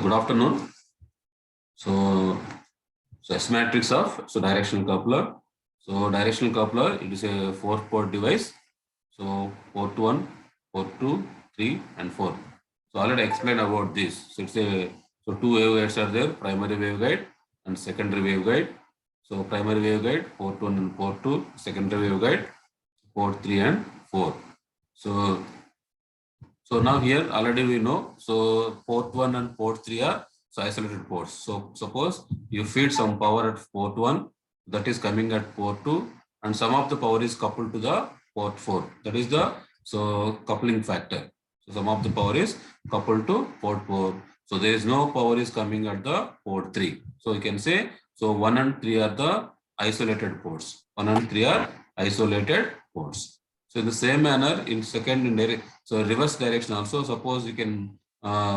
Good afternoon. So, S matrix of directional coupler. So directional coupler, it is a 4-port device. So port 1, port 2, 3 and 4. So already explained about this. So it's a two waveguides are there, primary waveguide and secondary waveguide. So primary waveguide, port 1 and port 2, secondary waveguide, port 3 and 4. So now here already we know. So port 1 and port 3 are isolated ports. So suppose you feed some power at port 1 that is coming at port 2 and some of the power is coupled to the port 4. That is the coupling factor. So some of the power is coupled to port 4. So there is no power is coming at the port 3. So you can say 1 and 3 are the isolated ports. 1 and 3 are isolated ports. So in the same manner in reverse direction also, suppose you can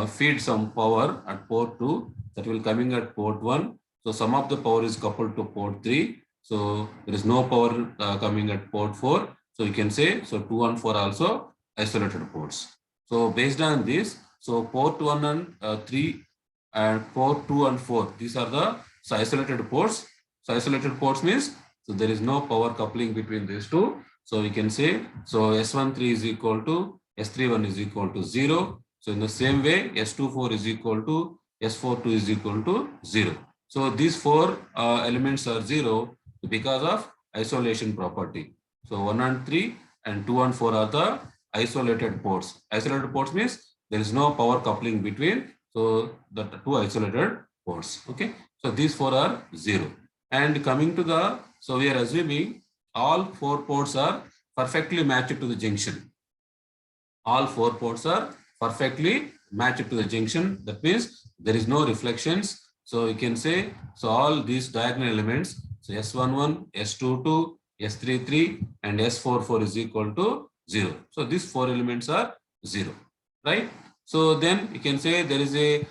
feed some power at port 2 that will coming at port 1. So some of the power is coupled to port 3. So there is no power coming at port 4. So you can say 2 and 4 also isolated ports. So based on this, so port 1 and 3 and port 2 and 4, these are the isolated ports. So isolated ports means there is no power coupling between these two. So we can say S13 is equal to S31 is equal to 0. So in the same way, S24 is equal to S42 is equal to 0. So these four elements are 0 because of isolation property. So 1 and 3 and 2 and 4 are the isolated ports. Isolated ports means there is no power coupling between the two isolated ports. Okay. So these four are 0. And coming to the, so we are assuming all four ports are perfectly matched to the junction. All four ports are perfectly matched to the junction. That means there is no reflections. So you can say, so all these diagonal elements, so S11, S22, S33 and S44 is equal to 0. So these four elements are 0, right? So then you can say there is the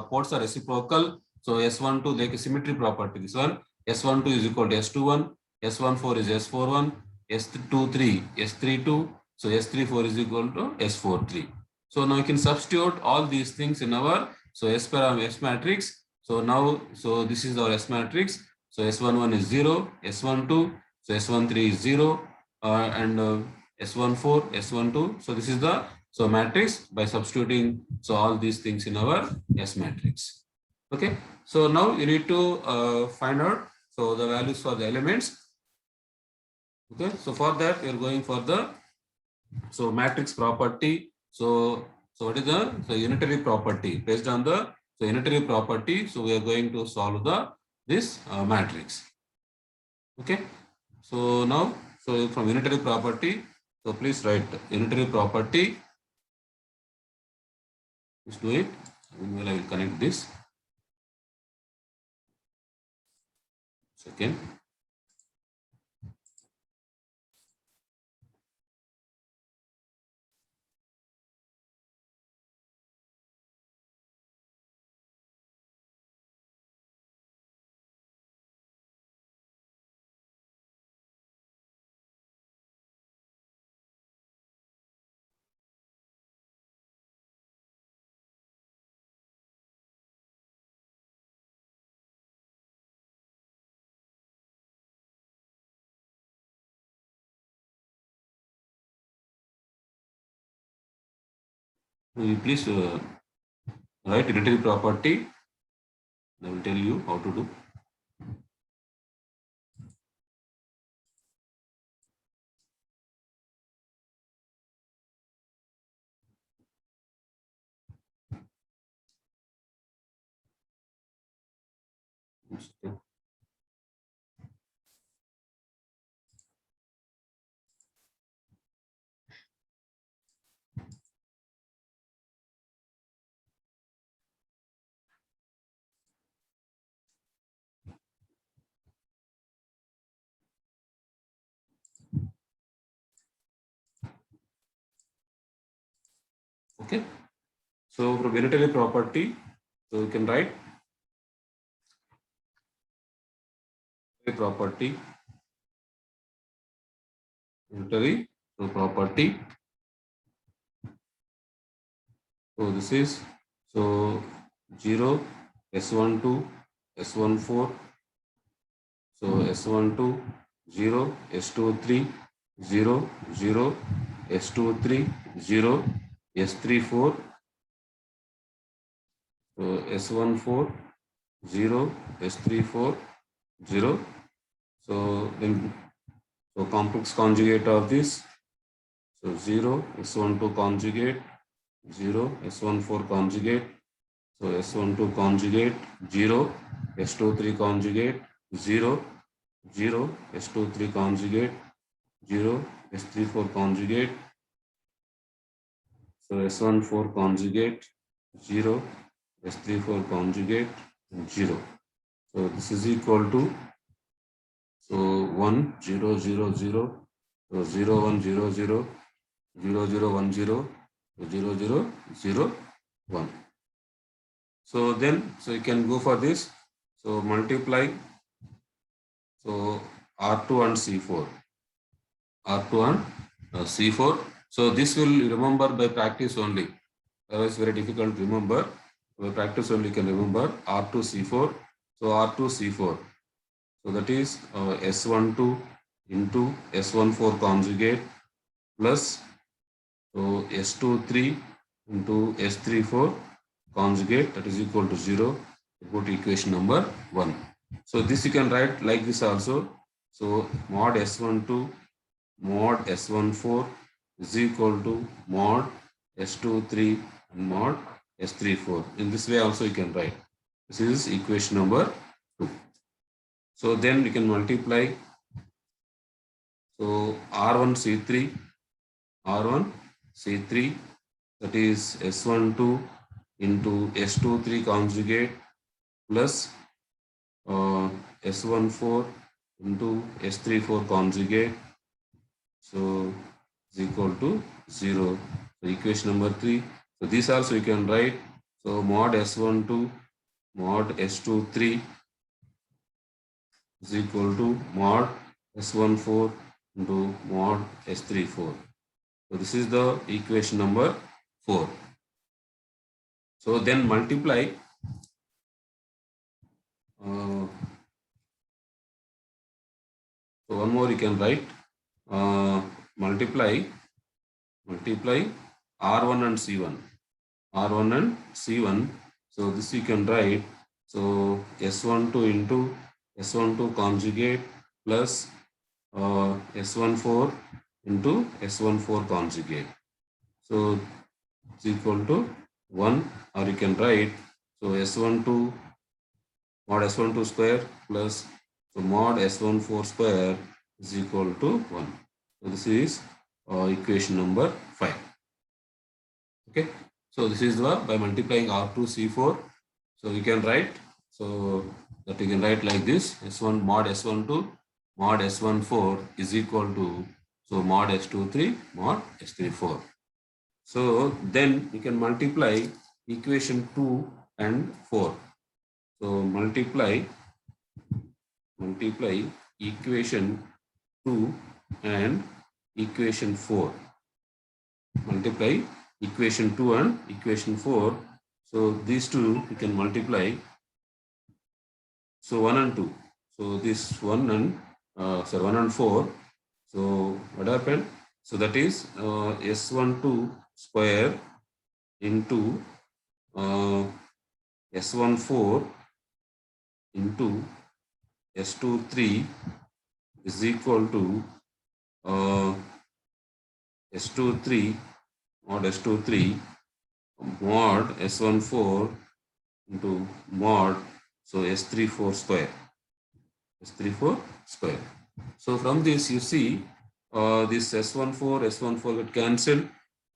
ports are reciprocal. So S12 like a symmetry property. This one S12 is equal to S21, S14 is S41, S23, S32. So S34 is equal to S43. So now you can substitute all these things in our S matrix. So now this is our S matrix. So S11 is 0, S12, so S13 is 0, and S14, S12. So this is the matrix by substituting all these things in our S matrix. Okay. So now you need to find out the values for the elements. Okay. So for that we are going for the matrix property. So what is the unitary property? Based on the unitary property, so we are going to solve this matrix. Okay. So now from unitary property, so please write unitary property. Let's do it. Meanwhile, I will connect this. Second. Please write unitary property. I will tell you how to do. Okay. So from unitary property, so you can write property, unitary property. So this is So 0, S12, S14. So S12, 0, S23, 0, 0, S23, 0, S34. So S14, 0, S34, 0. So then, so complex conjugate of this. So 0, S12 conjugate, 0, S14 conjugate. So S12 conjugate, 0, S23 conjugate, 0, 0, S23 conjugate, 0, S34 conjugate. So S14 conjugate, 0, S34 conjugate, 0. So this is equal to, so 1, 0, 0, 0, so 0, 1, 0, 0, 0, 0, 1, 0, 0, 0, 0, 1. So then, so you can go for this. So multiply, so R2 and C4. R2 and C4. So this will remember by practice only. Otherwise, very difficult to remember. By practice only can remember R2 C4. So R2 C4. So that is S12 into S14 conjugate plus so S23 into S34 conjugate, that is equal to 0. Go to equation number 1. So this you can write like this also. So mod S12 mod S14 is equal to mod S23 and mod S34. In this way also you can write. This is equation number 2. So then you can multiply. So R1 C3, R1 C3, that is S12 into S23 conjugate plus S14 into S34 conjugate. So is equal to 0. So equation number 3. So this also you can write. So mod S12 mod S23 is equal to mod S14 into mod S34. So this is the equation number 4. So then multiply. So one more you can write. Multiply R1 and C1. R1 and C1. So this you can write. So S12 into S12 conjugate plus S14 into S14 conjugate. So it's equal to 1, or you can write so S12 mod S12 square plus so mod S14 square is equal to 1. So this is equation number 5. Okay. So this is the by multiplying R2 C4. So you can write, so that you can write like this: S1 mod S12 mod S14 is equal to so mod S23 mod S34. So then you can multiply equation 2 and 4. So multiply equation 2 and equation 4. Multiply equation 2 and equation 4. So these two you can multiply. So 1 and 2. So this 1 and 1 and 4. So what happened? So that is S12 square into S14 into S23 is equal to S23 mod S23 mod S14 into mod so S34 square. S34 square. So from this you see this S14 get cancelled,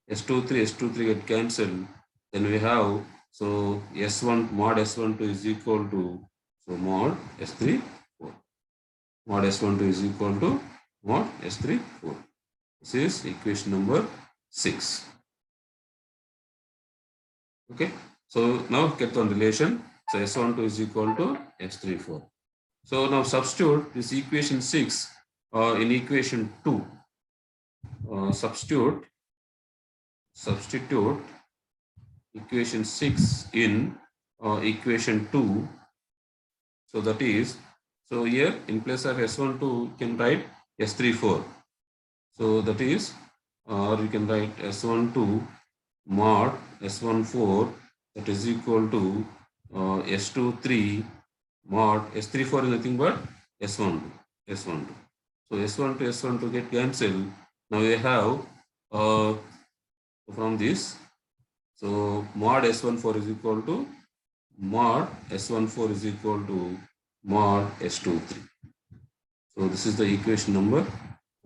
S23 get cancelled. Then we have so S1 mod S12 is equal to so mod S34. Mod S12 is equal to mod S34. This is equation number 6. Okay. So now get one relation. So S12 is equal to S34. So now substitute this equation 6 in equation 2. Substitute equation 6 in equation 2. So that is, so here in place of S12 you can write S34. So that is, or you can write S12 mod S14, that is equal to S23 mod S34 is nothing but S12. S12. So S1 to S1 to get cancelled. Now we have from this. So mod S14 is equal to mod S14 is equal to mod S23. So this is the equation number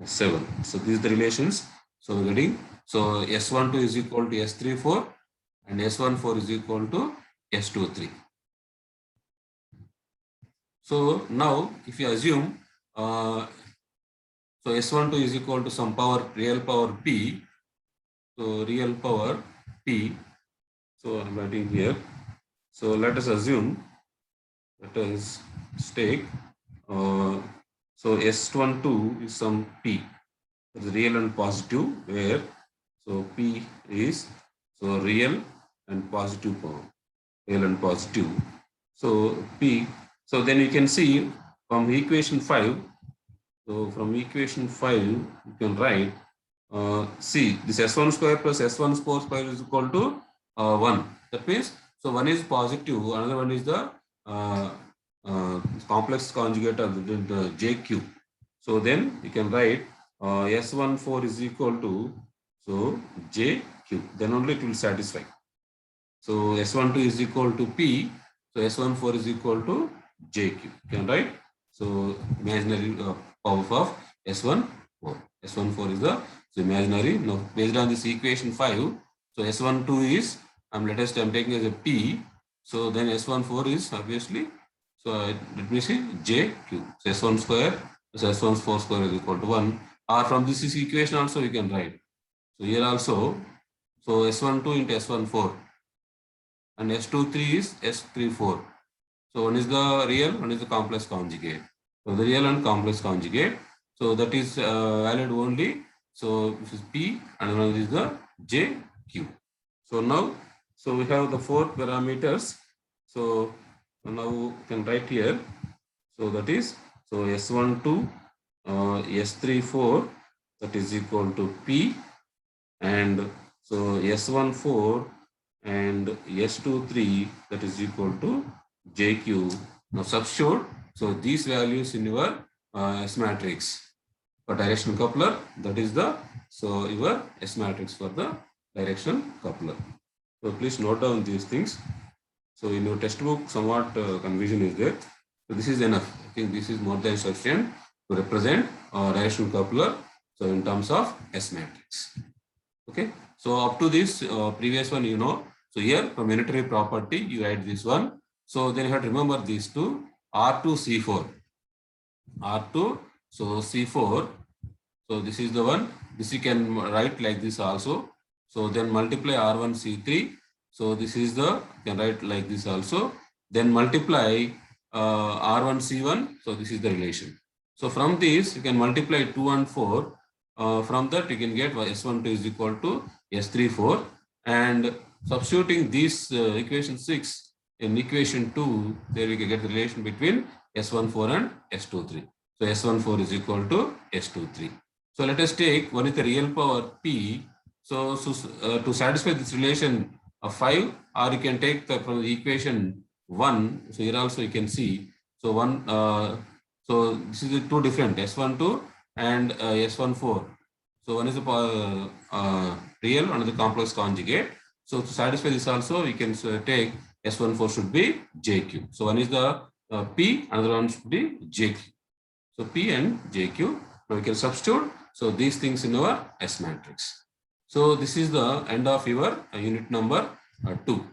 7. So these are the relations. So we're getting, so S12 is equal to S34 and S14 is equal to S23. So now if you assume, so S12 is equal to some power, real power P. So real power P. So I'm writing here. So let us assume, let us take, so S12 is some P. It's real and positive, where so P is so real and positive power, real and positive. So P, so then you can see from equation 5, so from equation 5 you can write, see this S1 square plus S1 square is equal to 1. That means, so one is positive, another one is the complex conjugate of the JQ. So then you can write S14 is equal to, so JQ, then only it will satisfy. So S12 is equal to P, so S14 is equal to JQ. You can write, so imaginary power of S14. S14 is the imaginary. Now based on this equation 5, so S12 is, let us, I'm taking as a P, so then S14 is obviously, so let me see, JQ. So S1 square plus S1 4 square is equal to 1. Or from this equation also we can write. So here also, so S12 into S14 and S23 is S34. So one is the real, one is the complex conjugate. So the real and complex conjugate. So that is valid only. So this is P and one is the JQ. So now, so we have the 4 parameters. So now we can write here. So that is, so S12, S34, that is equal to P, and so S14 and S23, that is equal to JQ. Now substitute, so these values in your S matrix for directional coupler, that is the, so your S matrix for the directional coupler. So please note down these things. So in your textbook, somewhat confusion is there. So this is enough. I think this is more than sufficient to represent directional coupler. So in terms of S matrix. Okay. So up to this previous one, you know. So here from unitary property, you write this one. So then you have to remember these two, R2C4. R2, so C4. So this is the one. This you can write like this also. So then multiply R1C3. So this is the, you can write like this also. Then multiply R1C1. So this is the relation. So from this, you can multiply 2 and 4. From that, you can get S12 is equal to S34. And substituting this equation 6 in equation 2, there we can get the relation between S14 and S23. So S14 is equal to S23. So let us take one is the real power P. So to satisfy this relation of 5, or you can take from the equation 1. So here also you can see. So one, so this is the two different S12 and S14. So one is the real, one is the complex conjugate. So to satisfy this also, we can take S14 should be JQ. So one is the P, another one should be JQ. So P and JQ. Now we can substitute. So these things in our S matrix. So this is the end of your unit number 2.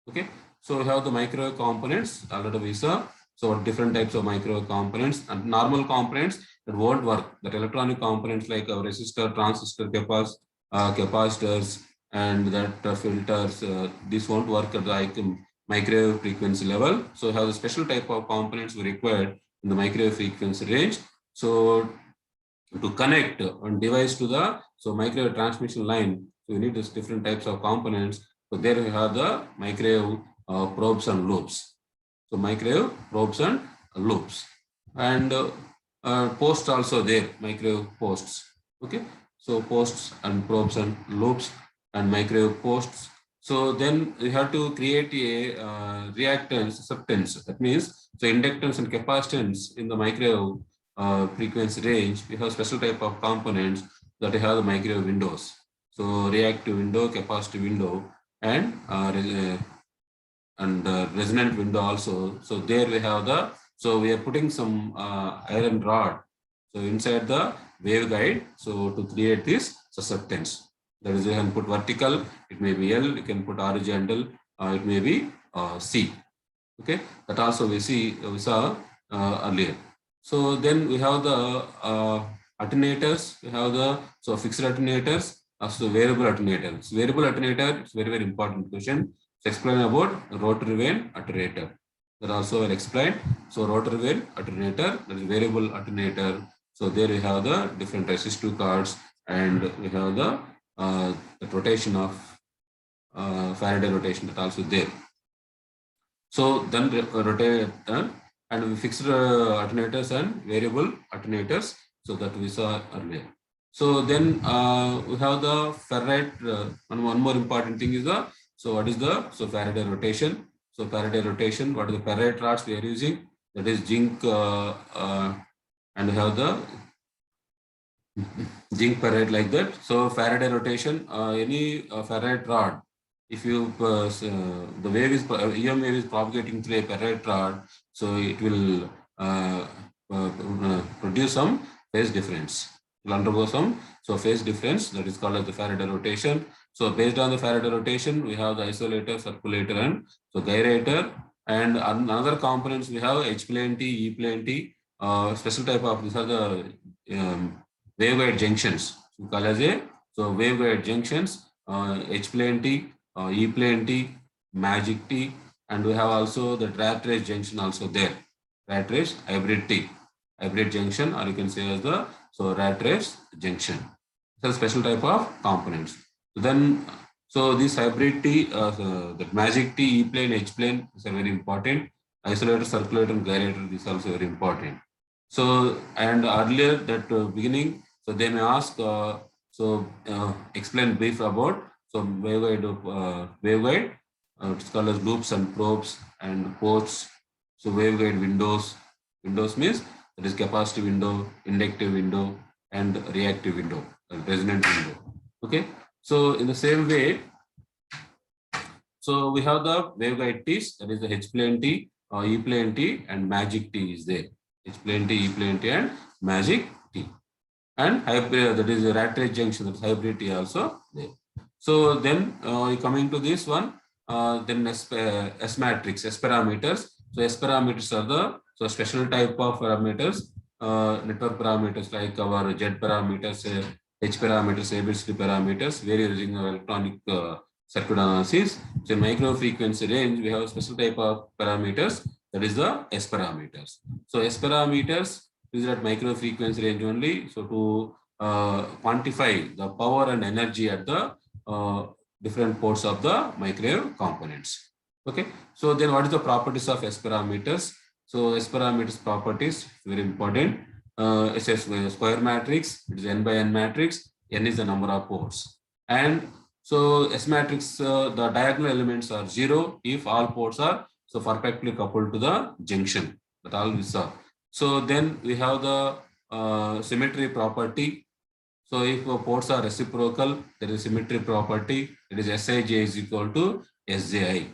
Okay. So we have the microwave components already we saw. So different types of microwave components and normal components that won't work. That electronic components like our resistor, transistor, capacitors, and that filters. This won't work at the microwave frequency level. So we have a special type of components we required in the microwave frequency range. So to connect one device to the microwave transmission line, so you need this different types of components. So there we have the microwave probes and loops. So microwave probes and loops, and posts also there, microwave posts. Okay, so posts and probes and loops and microwave posts. So then we have to create a reactance, susceptance. That means so inductance and capacitance in the microwave frequency range. We have special type of components that have the microwave windows. So reactive window, capacitive window, and resonant window also. So there we have the, so we are putting some iron rod so inside the waveguide, so to create this susceptance. That is, you can put vertical, it may be L, you can put horizontal, it may be C. Okay, that also we saw earlier. So then we have the attenuators, we have the fixed attenuators, also variable attenuators. Variable attenuator is very important question. Explain about rotary vane attenuator. That also will explain. So rotary vane attenuator, that is variable attenuator. So there we have the different resistive cards, and we have the rotation of Faraday rotation, that also there. So then rotate and we fixed attenuators and variable attenuators. So that we saw earlier. So then we have the ferrite. One more important thing is the, so what is the Faraday rotation? So Faraday rotation, what are the ferrite rods we are using? That is zinc, and we have the zinc ferrite like that. So Faraday rotation, any ferrite rod, if you the wave is EM wave is propagating through a ferrite rod, so it will produce some phase difference. It will undergo some phase difference, that is called as the Faraday rotation. So based on the Faraday rotation, we have the isolator, circulator, and gyrator. And another components we have H plane T, E plane T. Special type of, these are the waveguide junctions. We call as a waveguide junctions, H plane T, E plane T, magic T, and we have also the rat race junction also there. Rat race hybrid T, hybrid junction, or you can say as the rat race junction. It's a special type of components. So then, this hybrid T, the magic T, E plane, H plane is very important. Isolator, circulator, and gyrator is also very important. So, and earlier that beginning, so they may ask, explain brief about waveguide, it's called as loops and probes and ports. So waveguide windows. Windows means that is capacitive window, inductive window, and reactive window, resonant window. Okay. So in the same way, so we have the waveguide T's, that is the H plane T, E plane T, and magic T is there. H plane T, E plane T, and magic T. And hybrid, that is a rat race junction, that is hybrid T also there. So then coming to this one, then S matrix, S parameters. So S parameters are the special type of parameters, network parameters like our Z parameters, H parameters, ABCD parameters, where using electronic circuit analysis. So in micro frequency range, we have a special type of parameters, that is the S parameters. So S parameters is at micro frequency range only. So to quantify the power and energy at the different ports of the microwave components. Okay. So then what is the properties of S parameters? So S parameters properties, very important. It's a square matrix. It is n by n matrix. N is the number of ports. And so S matrix, the diagonal elements are 0 if all ports are perfectly coupled to the junction. That all we saw. So then we have the symmetry property. So if ports are reciprocal, there is symmetry property. It is Sij is equal to Sji.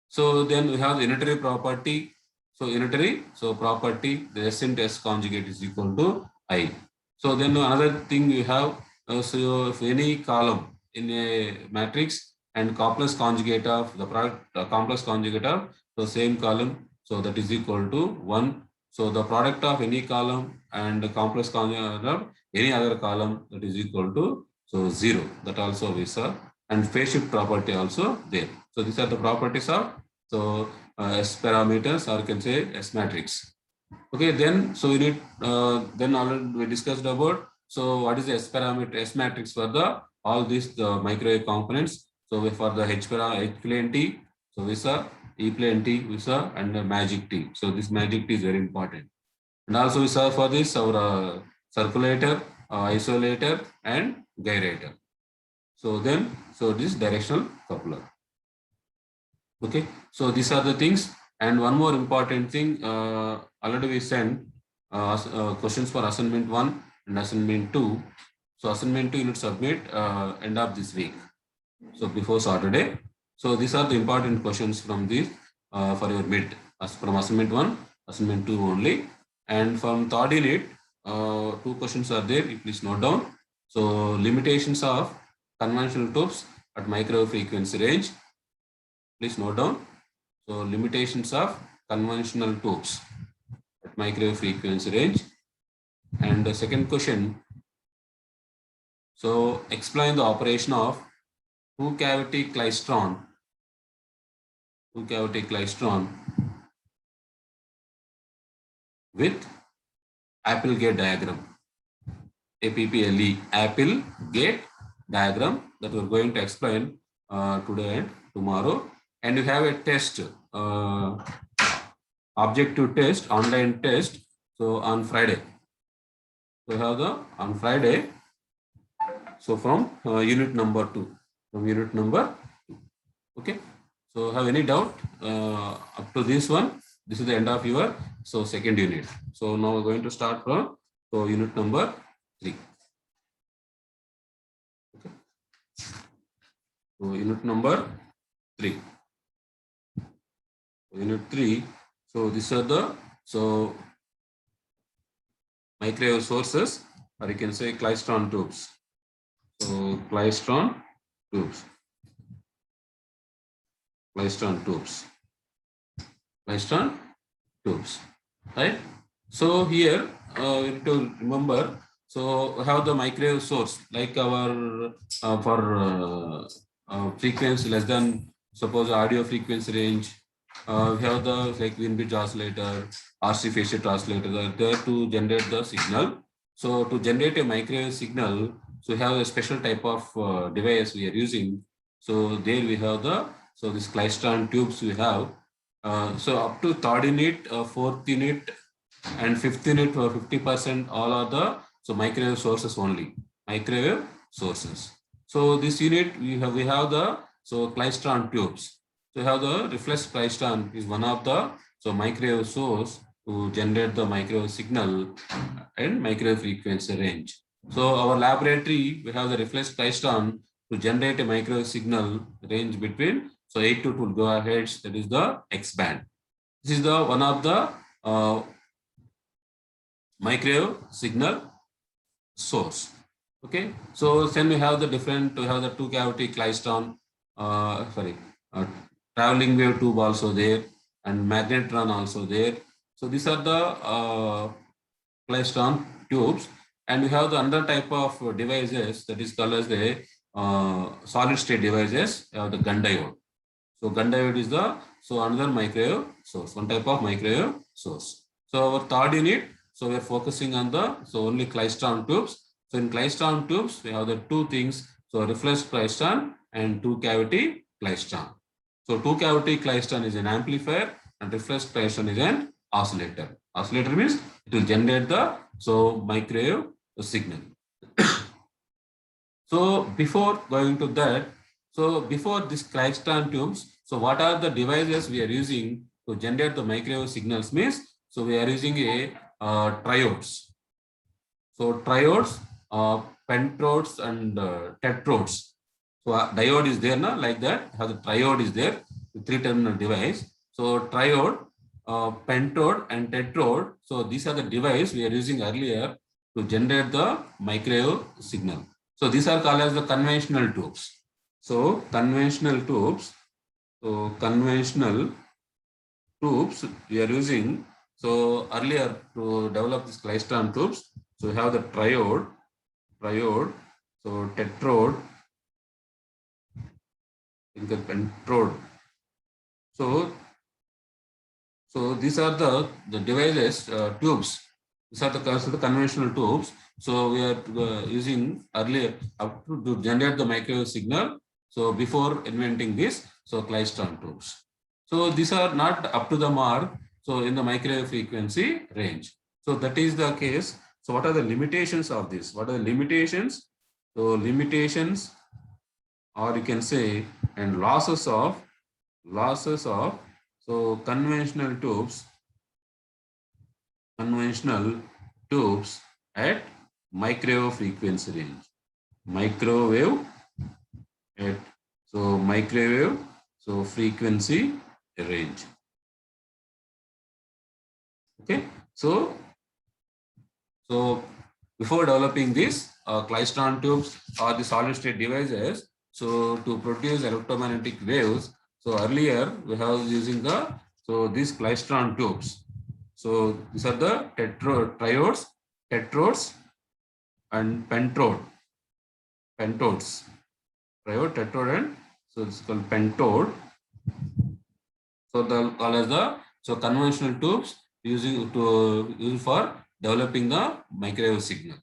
So then we have the unitary property. So unitary, property, the S into S conjugate is equal to I. So then another thing we have, so if any column in a matrix and complex conjugate of the product, complex conjugate of the same column, so that is equal to 1. So the product of any column and the complex conjugate of any other column, that is equal to 0. That also we saw, and phase shift property also there. So these are the properties of S parameters, or you can say S matrix. Okay, then we need then already we discussed about what is the S parameter, S matrix for the all these microwave components. So for the H plane T, so VISA, E plane T, VISA, and magic T. So this magic T is very important. And also we saw for this our circulator, isolator, and gyrator. So this directional coupler. Okay, so these are the things. And one more important thing, already we sent questions for assignment 1 and assignment 2. So assignment 2 you need to submit end of this week. So before Saturday. So these are the important questions from this for your mid, as from assignment 1, assignment 2 only. And from third unit, 2 questions are there. You please note down. So limitations of conventional tubes at microwave frequency range. Please note down. So limitations of conventional tubes at microwave frequency range. And the second question. So explain the operation of two cavity klystron with apple gate diagram. APPLE, apple gate diagram, that we're going to explain today and tomorrow. And you have a test, objective test, online test. So on Friday. So we have on Friday. So from unit number 2. From unit number 2. Okay. So have any doubt up to this one? This is the end of your second unit. So now we're going to start from unit number 3. Okay. So unit number 3. Unit 3. So these are the microwave sources, or you can say klystron tubes. So klystron tubes. Klystron tubes, right? So here we need to remember. So we have the microwave source, like our for frequency less than, suppose audio frequency range. We have the like Wien bridge oscillator, RC phase shift oscillator. They are there to generate the signal. So to generate a microwave signal, so we have a special type of device we are using. So there we have this klystron tubes we have. So up to third unit, fourth unit, and fifth unit for 50%, all are the microwave sources only. Microwave sources. So this unit we have the klystron tubes. So we have the reflex klystron is one of the microwave source to generate the microwave signal and microwave frequency range. So our laboratory we have the reflex klystron to generate a microwave signal range between 8 to 12 gigahertz, that is the X band. This is the one of the microwave signal source. Okay, so then we have the different, we have the two cavity klystron, traveling wave tube also there, and magnetron also there. So these are the klystron tubes, and we have the another type of devices that is called as the solid state devices. We have the gun diode. So gun diode is the another microwave source, one type of microwave source. So our third unit, so we are focusing on the only klystron tubes. So in klystron tubes, we have the two things. So reflex klystron and two cavity klystron. So two cavity klystron is an amplifier and reflex klystron is an oscillator. Oscillator means it will generate the microwave signal. So before going to that, so before this klystron tubes, so what are the devices we are using to generate the microwave signals means, so we are using a triodes. So triodes, pentodes and tetrodes. So diode is there now, like that. How the triode is there, the 3-terminal device. So triode, pentode and tetrode. So these are the devices we are using earlier to generate the microwave signal. So these are called as the conventional tubes. So conventional tubes. So conventional tubes we are using. So earlier to develop this klystron tubes, so we have the triode, so tetrode, pentrode. So these are the devices, tubes. These are the conventional tubes. So we are using earlier up to generate the microwave signal. So before inventing this, so Klystron tubes. So these are not up to the mark. So in the microwave frequency range. So that is the case. So what are the limitations of this? What are the limitations? So limitations, or you can say, and losses of so conventional tubes at microwave frequency range. Microwave at microwave frequency range. Okay, so before developing this Klystron tubes or the solid state devices, so to produce electromagnetic waves, so earlier we have using these Klystron tubes. So these are the triodes, tetrodes, and pentodes. Triode, tetrode, and so it's called pentode. So the call as the conventional tubes using for developing the microwave signal.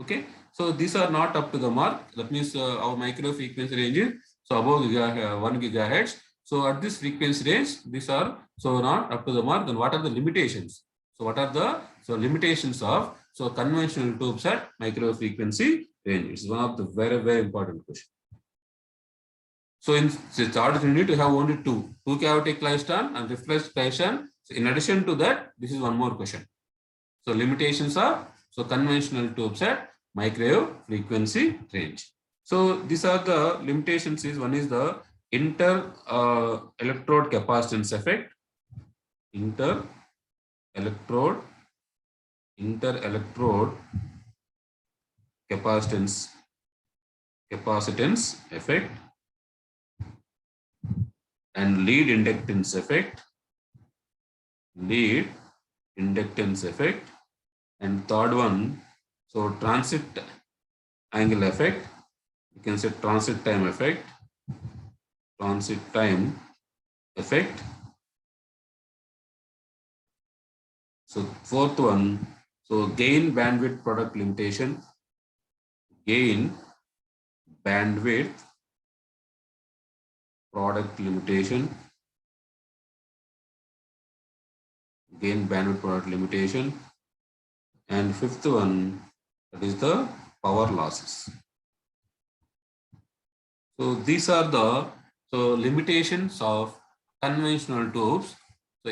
Okay, so these are not up to the mark. That means our microwave frequency range is above 1 gigahertz. So at this frequency range, these are not up to the mark. Then what are the limitations? So what are the limitations of conventional tubes at microwave frequency range? It's one of the very important questions. So in this order, you need to have only two cavity Klystron and reflex Klystron. So in addition to that, this is one more question. So limitations are conventional tubes at microwave frequency range. So these are the limitations. One is the inter electrode capacitance effect. Inter electrode capacitance effect, and lead inductance effect, and third one, so transit angle effect. You can say transit time effect. So fourth one, so gain bandwidth product limitation. Gain bandwidth product limitation. And fifth one, that is the power losses. So these are the limitations of conventional tubes. So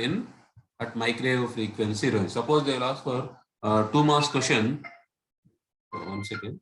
at microwave frequency range. Suppose they will ask for 2 marks question. 1 second.